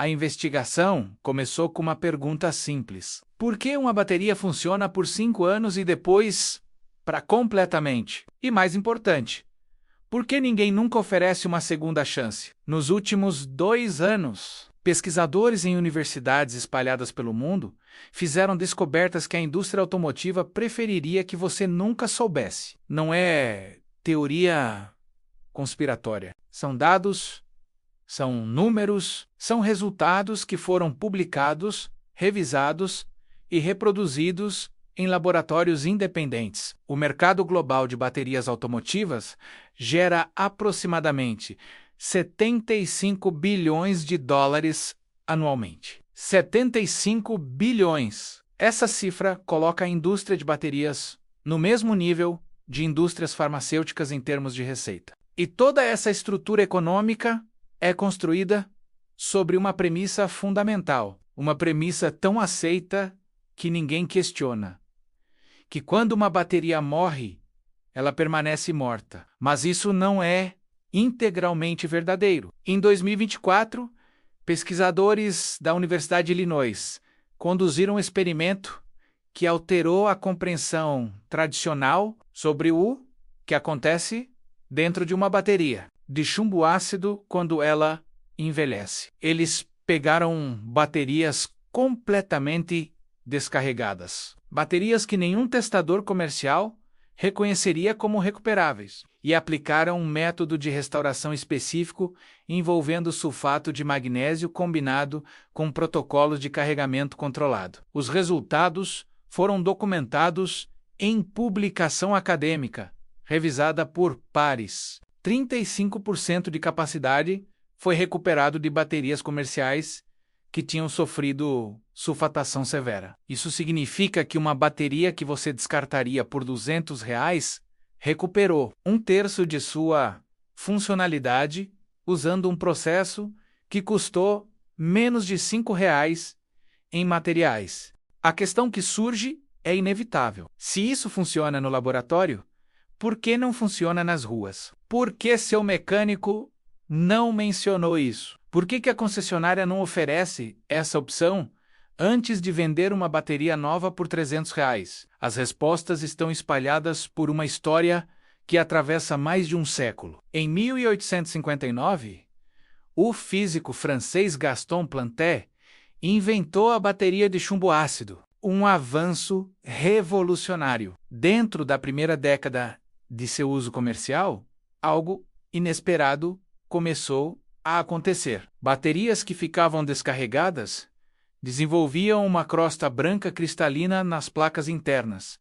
A investigação começou com uma pergunta simples: por que uma bateria funciona por 5 anos e depois para completamente? E mais importante, por que ninguém nunca oferece uma segunda chance? Nos últimos 2 anos, pesquisadores em universidades espalhadas pelo mundo fizeram descobertas que a indústria automotiva preferiria que você nunca soubesse. Não é teoria conspiratória. São dados, são números, são resultados que foram publicados, revisados e reproduzidos em laboratórios independentes. O mercado global de baterias automotivas gera aproximadamente 75 bilhões de dólares anualmente. 75 bilhões! Essa cifra coloca a indústria de baterias no mesmo nível de indústrias farmacêuticas em termos de receita. E toda essa estrutura econômica é construída sobre uma premissa fundamental, uma premissa tão aceita que ninguém questiona: que quando uma bateria morre, ela permanece morta. Mas isso não é integralmente verdadeiro. Em 2024, pesquisadores da Universidade de Illinois conduziram um experimento que alterou a compreensão tradicional sobre o que acontece dentro de uma bateria de chumbo ácido quando ela envelhece. Eles pegaram baterias completamente descarregadas, baterias que nenhum testador comercial reconheceria como recuperáveis, e aplicaram um método de restauração específico envolvendo sulfato de magnésio combinado com protocolos de carregamento controlado. Os resultados foram documentados em publicação acadêmica, revisada por pares. 35% de capacidade foi recuperado de baterias comerciais que tinham sofrido sulfatação severa. Isso significa que uma bateria que você descartaria por R$200 recuperou 1/3 de sua funcionalidade usando um processo que custou menos de R$5 em materiais. A questão que surge é inevitável. Se isso funciona no laboratório, por que não funciona nas ruas? Por que seu mecânico não mencionou isso? Por que a concessionária não oferece essa opção antes de vender uma bateria nova por R$300? As respostas estão espalhadas por uma história que atravessa mais de um século. Em 1859, o físico francês Gaston Planté inventou a bateria de chumbo ácido, um avanço revolucionário. Dentro da primeira década de seu uso comercial, algo inesperado começou a acontecer. Baterias que ficavam descarregadas desenvolviam uma crosta branca cristalina nas placas internas.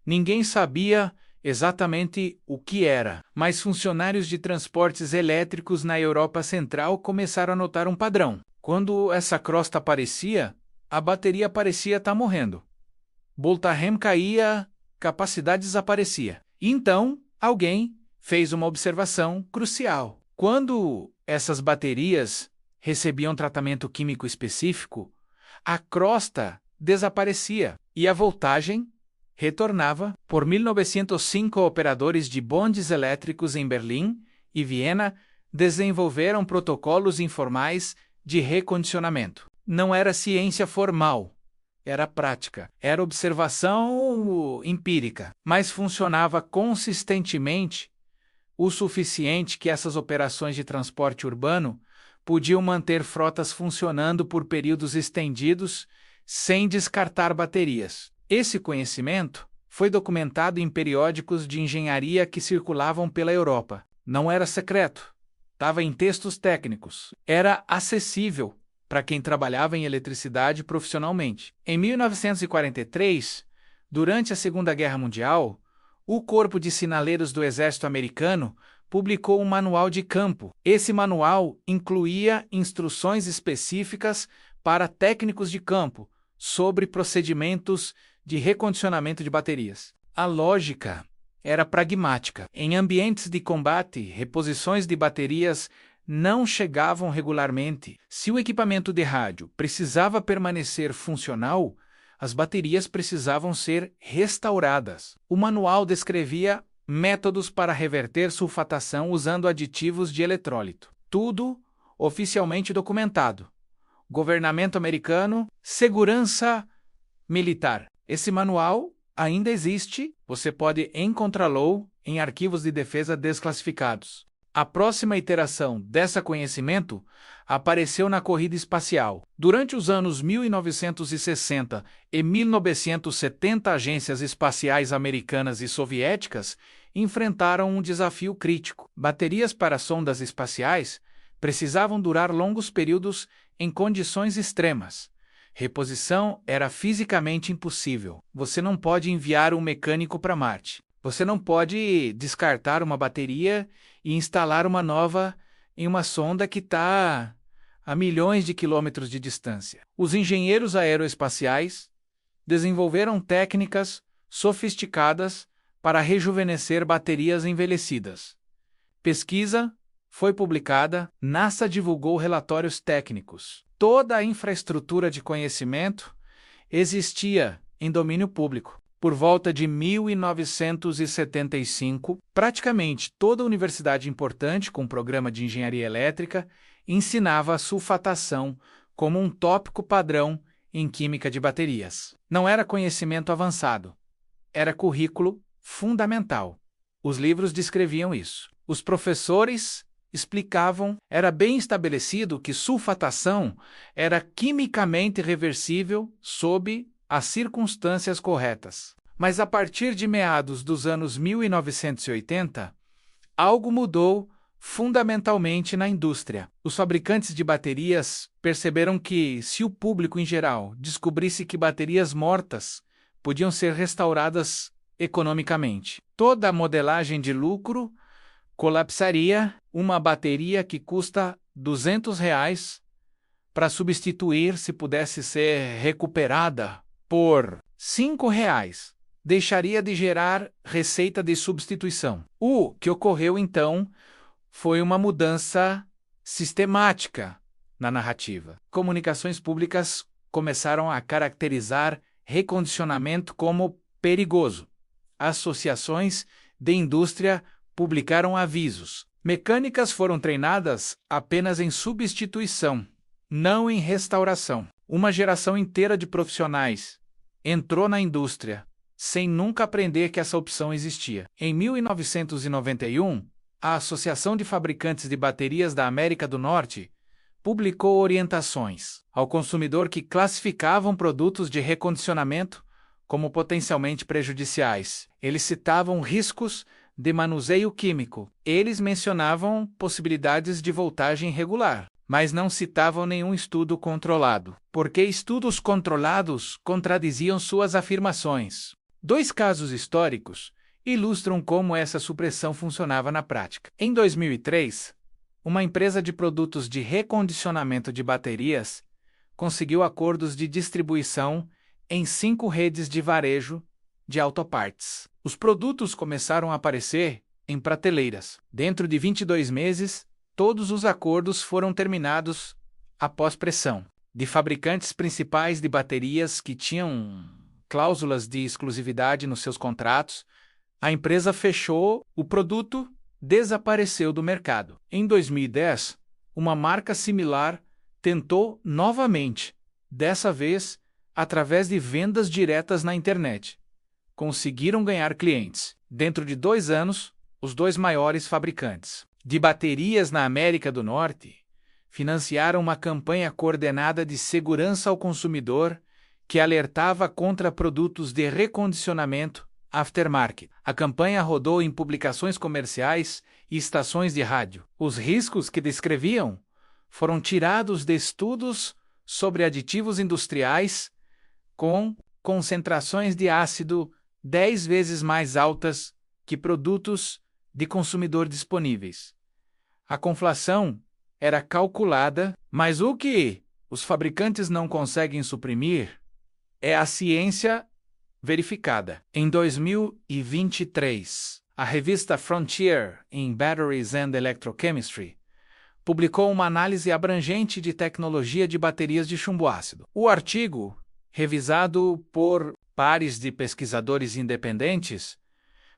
Ninguém sabia exatamente o que era, mas funcionários de transportes elétricos na Europa Central começaram a notar um padrão. Quando essa crosta aparecia, a bateria parecia estar morrendo. Voltarem caía, capacidade desaparecia. Então, alguém fez uma observação crucial. Quando essas baterias recebiam tratamento químico específico, a crosta desaparecia e a voltagem retornava. Por 1905, operadores de bondes elétricos em Berlim e Viena desenvolveram protocolos informais de recondicionamento. Não era ciência formal, era prática, era observação empírica, mas funcionava consistentemente o suficiente que essas operações de transporte urbano podiam manter frotas funcionando por períodos estendidos sem descartar baterias. Esse conhecimento foi documentado em periódicos de engenharia que circulavam pela Europa. Não era secreto, estava em textos técnicos, era acessível para quem trabalhava em eletricidade profissionalmente. Em 1943, durante a Segunda Guerra Mundial, o Corpo de Sinaleiros do Exército Americano publicou um manual de campo. Esse manual incluía instruções específicas para técnicos de campo sobre procedimentos de recondicionamento de baterias. A lógica era pragmática. Em ambientes de combate, reposições de baterias não chegavam regularmente. Se o equipamento de rádio precisava permanecer funcional, as baterias precisavam ser restauradas. O manual descrevia métodos para reverter sulfatação usando aditivos de eletrólito. Tudo oficialmente documentado. Governamento americano, segurança militar. Esse manual ainda existe, você pode encontrá-lo em arquivos de defesa desclassificados. A próxima iteração desse conhecimento apareceu na corrida espacial. Durante os anos 1960 e 1970, agências espaciais americanas e soviéticas enfrentaram um desafio crítico. Baterias para sondas espaciais precisavam durar longos períodos em condições extremas. Reposição era fisicamente impossível. Você não pode enviar um mecânico para Marte. Você não pode descartar uma bateria e instalar uma nova em uma sonda que está a milhões de quilômetros de distância. Os engenheiros aeroespaciais desenvolveram técnicas sofisticadas para rejuvenescer baterias envelhecidas. Pesquisa foi publicada, NASA divulgou relatórios técnicos. Toda a infraestrutura de conhecimento existia em domínio público. Por volta de 1975, praticamente toda universidade importante com programa de engenharia elétrica ensinava a sulfatação como um tópico padrão em química de baterias. Não era conhecimento avançado, era currículo fundamental. Os livros descreviam isso. Os professores explicavam, era bem estabelecido que sulfatação era quimicamente reversível sob as circunstâncias corretas. Mas a partir de meados dos anos 1980, algo mudou fundamentalmente na indústria. Os fabricantes de baterias perceberam que, se o público em geral descobrisse que baterias mortas podiam ser restauradas economicamente, toda a modelagem de lucro colapsaria. Uma bateria que custa R$200 para substituir, se pudesse ser recuperada por R$5, deixaria de gerar receita de substituição. O que ocorreu então foi uma mudança sistemática na narrativa. Comunicações públicas começaram a caracterizar recondicionamento como perigoso. Associações de indústria publicaram avisos. Mecânicas foram treinadas apenas em substituição, não em restauração. Uma geração inteira de profissionais entrou na indústria sem nunca aprender que essa opção existia. Em 1991, a Associação de Fabricantes de Baterias da América do Norte publicou orientações ao consumidor que classificavam produtos de recondicionamento como potencialmente prejudiciais. Eles citavam riscos de manuseio químico. Eles mencionavam possibilidades de voltagem regular, mas não citavam nenhum estudo controlado, porque estudos controlados contradiziam suas afirmações. 2 casos históricos ilustram como essa supressão funcionava na prática. Em 2003, uma empresa de produtos de recondicionamento de baterias conseguiu acordos de distribuição em 5 redes de varejo de autopartes. Os produtos começaram a aparecer em prateleiras. Dentro de 22 meses, todos os acordos foram terminados após pressão de fabricantes principais de baterias que tinham cláusulas de exclusividade nos seus contratos. A empresa fechou, o produto desapareceu do mercado. Em 2010, uma marca similar tentou novamente, dessa vez através de vendas diretas na internet. Conseguiram ganhar clientes. Dentro de 2 anos, os 2 maiores fabricantes de baterias na América do Norte financiaram uma campanha coordenada de segurança ao consumidor que alertava contra produtos de recondicionamento aftermarket. A campanha rodou em publicações comerciais e estações de rádio. Os riscos que descreviam foram tirados de estudos sobre aditivos industriais com concentrações de ácido 10 vezes mais altas que produtos de consumidor disponíveis. A conflação era calculada, mas o que os fabricantes não conseguem suprimir é a ciência verificada. Em 2023, a revista Frontier in Batteries and Electrochemistry publicou uma análise abrangente de tecnologia de baterias de chumbo ácido. O artigo, revisado por pares de pesquisadores independentes,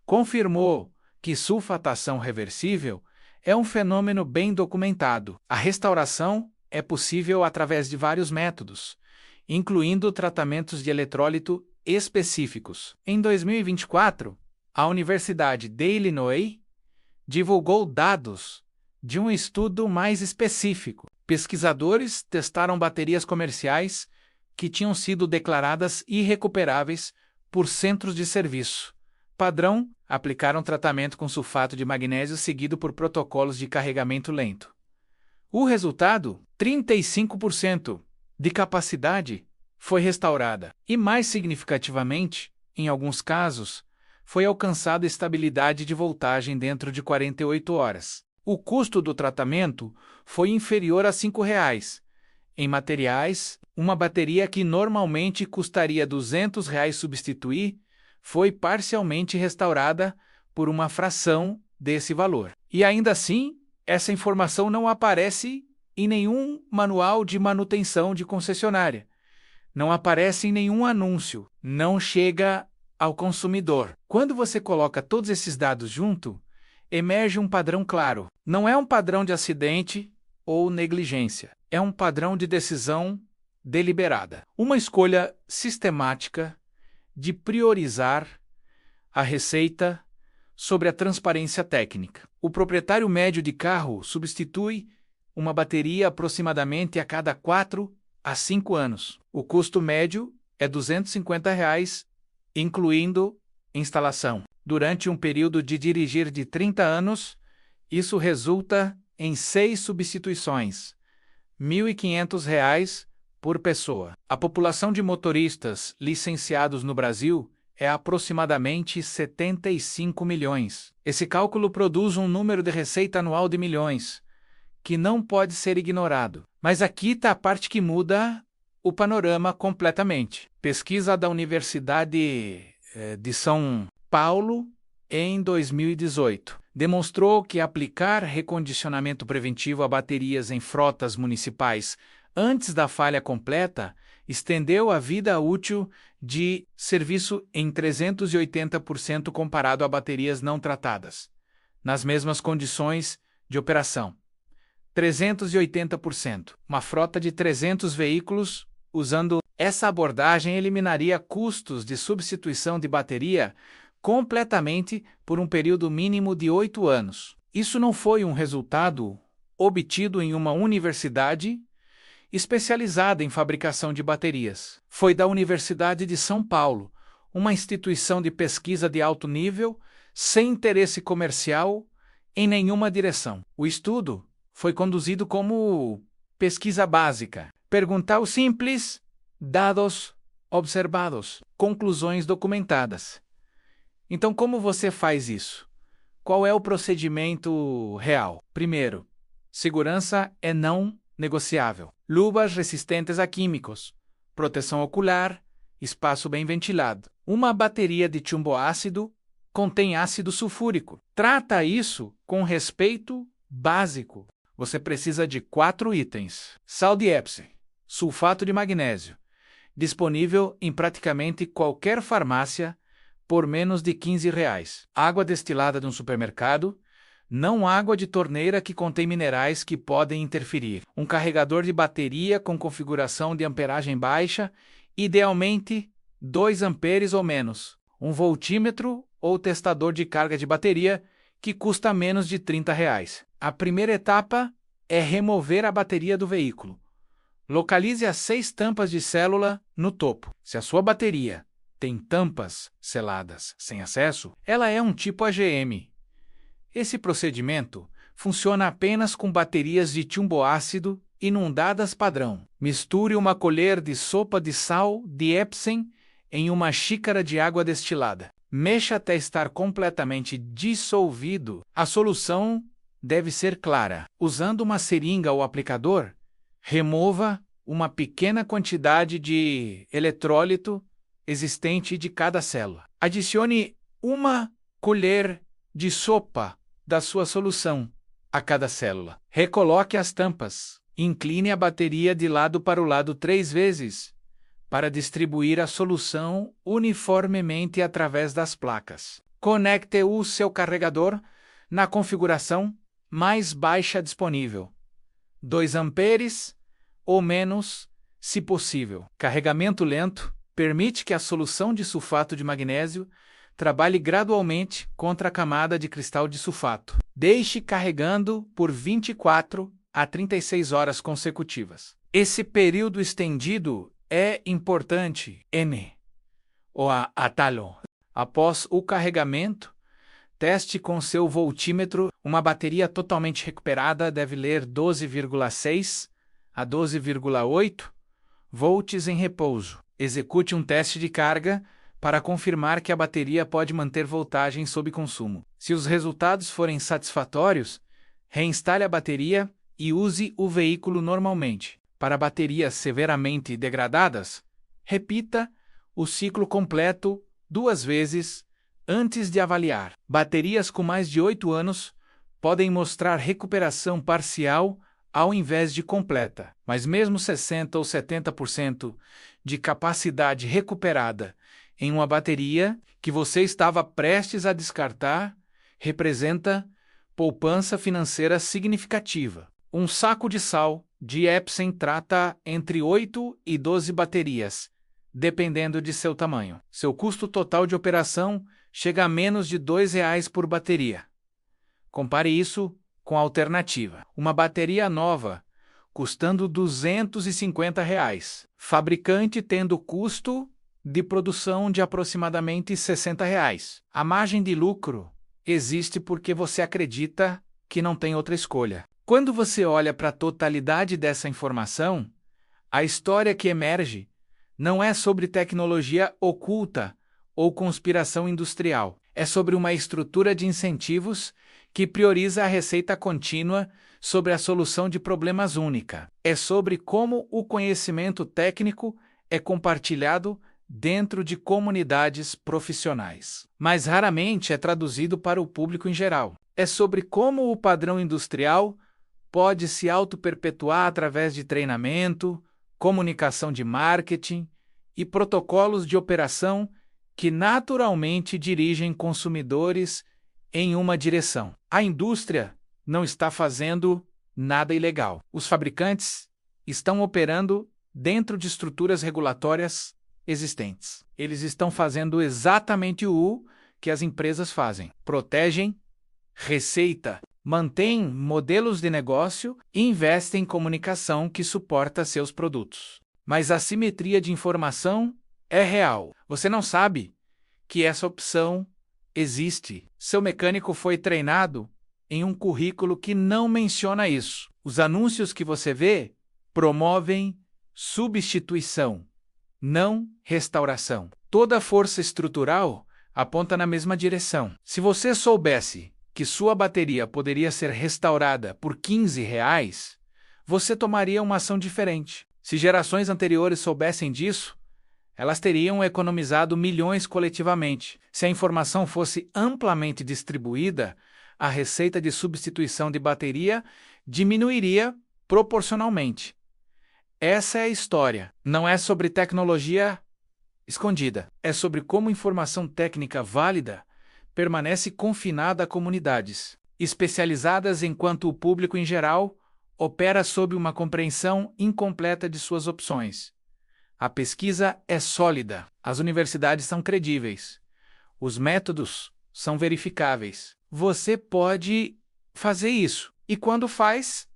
confirmou que sulfatação reversível é um fenômeno bem documentado. A restauração é possível através de vários métodos, incluindo tratamentos de eletrólito específicos. Em 2024, a Universidade de Illinois divulgou dados de um estudo mais específico. Pesquisadores testaram baterias comerciais que tinham sido declaradas irrecuperáveis por centros de serviço padrão, aplicaram tratamento com sulfato de magnésio seguido por protocolos de carregamento lento. O resultado, 35% de capacidade foi restaurada e, mais significativamente, em alguns casos, foi alcançada estabilidade de voltagem dentro de 48 horas. O custo do tratamento foi inferior a R$ 5,00. Em materiais, uma bateria que normalmente custaria R$ 200 substituir foi parcialmente restaurada por uma fração desse valor. E ainda assim, essa informação não aparece em nenhum manual de manutenção de concessionária. Não aparece em nenhum anúncio. Não chega ao consumidor. Quando você coloca todos esses dados junto, emerge um padrão claro. Não é um padrão de acidente ou negligência. É um padrão de decisão deliberada. Uma escolha sistemática de priorizar a receita sobre a transparência técnica. O proprietário médio de carro substitui uma bateria aproximadamente a cada 4 a 5 anos. O custo médio é R$ 250, incluindo instalação. Durante um período de dirigir de 30 anos, isso resulta em 6 substituições, R$ 1.500 por pessoa. A população de motoristas licenciados no Brasil é aproximadamente 75 milhões. Esse cálculo produz um número de receita anual de milhões, que não pode ser ignorado. Mas aqui está a parte que muda o panorama completamente. Pesquisa da Universidade de São Paulo, em 2018, demonstrou que aplicar recondicionamento preventivo a baterias em frotas municipais antes da falha completa estendeu a vida útil de serviço em 380% comparado a baterias não tratadas, nas mesmas condições de operação. 380%. Uma frota de 300 veículos, usando essa abordagem, eliminaria custos de substituição de bateria completamente por um período mínimo de 8 anos. Isso não foi um resultado obtido em uma universidade especializada em fabricação de baterias. Foi da Universidade de São Paulo, uma instituição de pesquisa de alto nível, sem interesse comercial em nenhuma direção. O estudo foi conduzido como pesquisa básica. Perguntar simples, dados observados, conclusões documentadas. Então, como você faz isso? Qual é o procedimento real? Primeiro, segurança é não negociável. Luvas resistentes a químicos, proteção ocular, espaço bem ventilado. Uma bateria de chumbo ácido contém ácido sulfúrico. Trata isso com respeito básico. Você precisa de 4 itens. Sal de Epsom, sulfato de magnésio, disponível em praticamente qualquer farmácia por menos de R$ 15. Água destilada de um supermercado, não água de torneira que contém minerais que podem interferir. Um carregador de bateria com configuração de amperagem baixa, idealmente 2 amperes ou menos. Um voltímetro ou testador de carga de bateria que custa menos de R$ 30. A primeira etapa é remover a bateria do veículo. Localize as 6 tampas de célula no topo. Se a sua bateria tem tampas seladas sem acesso, ela é um tipo AGM. Esse procedimento funciona apenas com baterias de chumbo ácido inundadas padrão. Misture uma colher de sopa de sal de Epsom em uma xícara de água destilada. Mexa até estar completamente dissolvido. A solução deve ser clara. Usando uma seringa ou aplicador, remova uma pequena quantidade de eletrólito existente de cada célula. Adicione 1 colher de sopa da sua solução a cada célula. Recoloque as tampas. Incline a bateria de lado para o lado 3 vezes para distribuir a solução uniformemente através das placas. Conecte o seu carregador na configuração mais baixa disponível. 2 amperes ou menos, se possível. Carregamento lento permite que a solução de sulfato de magnésio trabalhe gradualmente contra a camada de cristal de sulfato. Deixe carregando por 24 a 36 horas consecutivas. Esse período estendido é importante. O atalho. Após o carregamento, teste com seu voltímetro. Uma bateria totalmente recuperada deve ler 12,6 a 12,8 volts em repouso. Execute um teste de carga para confirmar que a bateria pode manter voltagem sob consumo. Se os resultados forem satisfatórios, reinstale a bateria e use o veículo normalmente. Para baterias severamente degradadas, repita o ciclo completo 2 vezes antes de avaliar. Baterias com mais de 8 anos podem mostrar recuperação parcial ao invés de completa, mas mesmo 60 ou 70% de capacidade recuperada em uma bateria que você estava prestes a descartar representa poupança financeira significativa. Um saco de sal de Epson trata entre 8 e 12 baterias, dependendo de seu tamanho. Seu custo total de operação chega a menos de R$ 2 por bateria. Compare isso com a alternativa. Uma bateria nova, custando R$ 250, fabricante tendo custo de produção de aproximadamente R$ 60. A margem de lucro existe porque você acredita que não tem outra escolha. Quando você olha para a totalidade dessa informação, a história que emerge não é sobre tecnologia oculta ou conspiração industrial. É sobre uma estrutura de incentivos que prioriza a receita contínua sobre a solução de problemas única. É sobre como o conhecimento técnico é compartilhado dentro de comunidades profissionais, mas raramente é traduzido para o público em geral. É sobre como o padrão industrial pode se auto-perpetuar através de treinamento, comunicação de marketing e protocolos de operação que naturalmente dirigem consumidores em uma direção. A indústria não está fazendo nada ilegal. Os fabricantes estão operando dentro de estruturas regulatórias existentes. Eles estão fazendo exatamente o que as empresas fazem. Protegem receita, mantêm modelos de negócio e investem em comunicação que suporta seus produtos. Mas a assimetria de informação é real. Você não sabe que essa opção existe. Seu mecânico foi treinado em um currículo que não menciona isso. Os anúncios que você vê promovem substituição, não restauração. Toda força estrutural aponta na mesma direção. Se você soubesse que sua bateria poderia ser restaurada por R$ 15, você tomaria uma ação diferente. Se gerações anteriores soubessem disso, elas teriam economizado milhões coletivamente. Se a informação fosse amplamente distribuída, a receita de substituição de bateria diminuiria proporcionalmente. Essa é a história. Não é sobre tecnologia escondida. É sobre como informação técnica válida permanece confinada a comunidades especializadas, enquanto o público em geral opera sob uma compreensão incompleta de suas opções. A pesquisa é sólida, as universidades são credíveis, os métodos são verificáveis. Você pode fazer isso, e quando faz,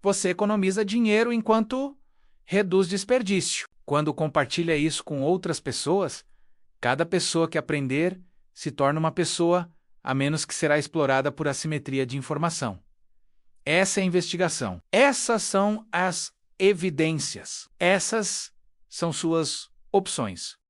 você economiza dinheiro enquanto reduz desperdício. Quando compartilha isso com outras pessoas, cada pessoa que aprender se torna uma pessoa, a menos que será explorada por assimetria de informação. Essa é a investigação. Essas são as evidências. Essas são suas opções.